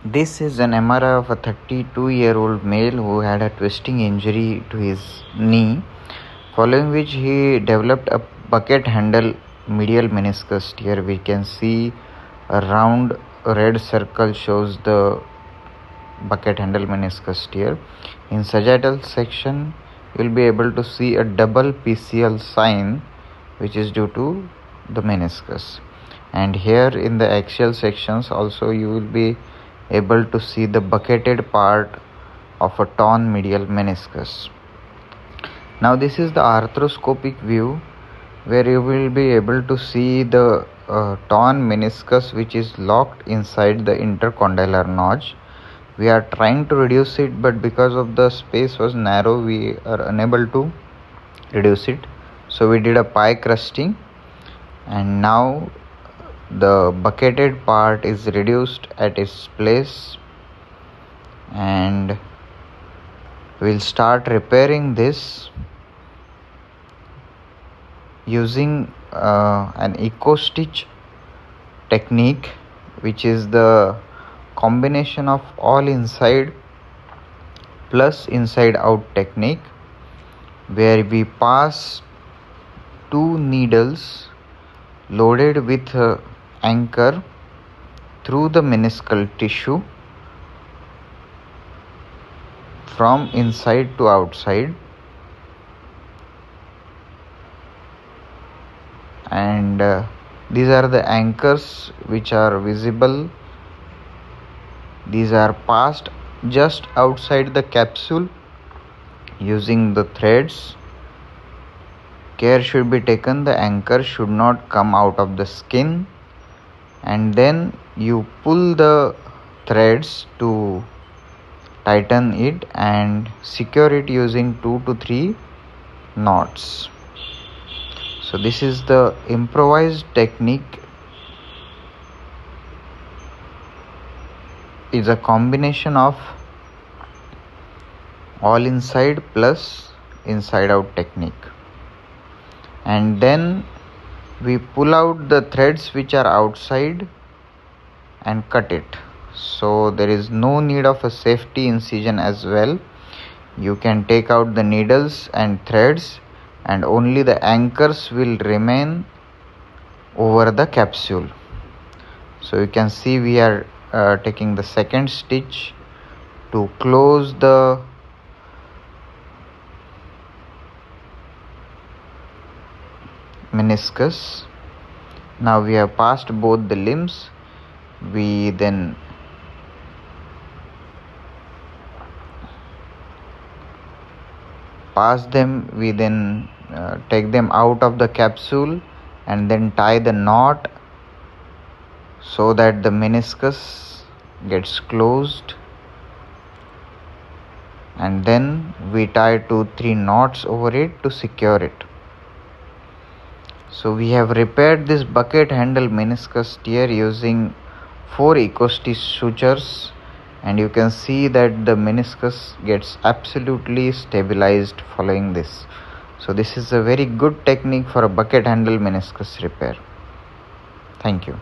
This is an MRI of a 32-year-old male who had a twisting injury to his knee, following which he developed a bucket handle medial meniscus tear. We can see a round red circle shows the bucket handle meniscus tear. In sagittal section, you will be able to see a double PCL sign, which is due to the meniscus. And here in the axial sections also you will be able to see the bucketed part of a torn medial meniscus. Now this is the arthroscopic view where you will be able to see the torn meniscus which is locked inside the intercondylar notch. We are trying to reduce it, but because of the space was narrow we are unable to reduce it. So we did a pie crusting, and now the bucketed part is reduced at its place, and we'll start repairing this using an eco stitch technique, which is the combination of all inside plus inside out technique, where we pass two needles loaded with anchor through the meniscal tissue from inside to outside, and these are the anchors which are visible. These are passed just outside the capsule using the threads. Care should be taken, the anchor should not come out of the skin, and then you pull the threads to tighten it and secure it using 2 to 3 knots. So this is the improvised technique. It's a combination of all inside plus inside out technique, and then we pull out the threads which are outside and cut it. So there is no need of a safety incision as well. You can take out the needles and threads, and only the anchors will remain over the capsule. So you can see we are taking the second stitch to close the meniscus. Now we have passed both the limbs. We then take them out of the capsule and then tie the knot so that the meniscus gets closed, and then we tie 2-3 knots over it to secure it. So we have repaired this bucket handle meniscus tear using 4 eco stitch sutures, and you can see that the meniscus gets absolutely stabilized following this. So this is a very good technique for a bucket handle meniscus repair. Thank you.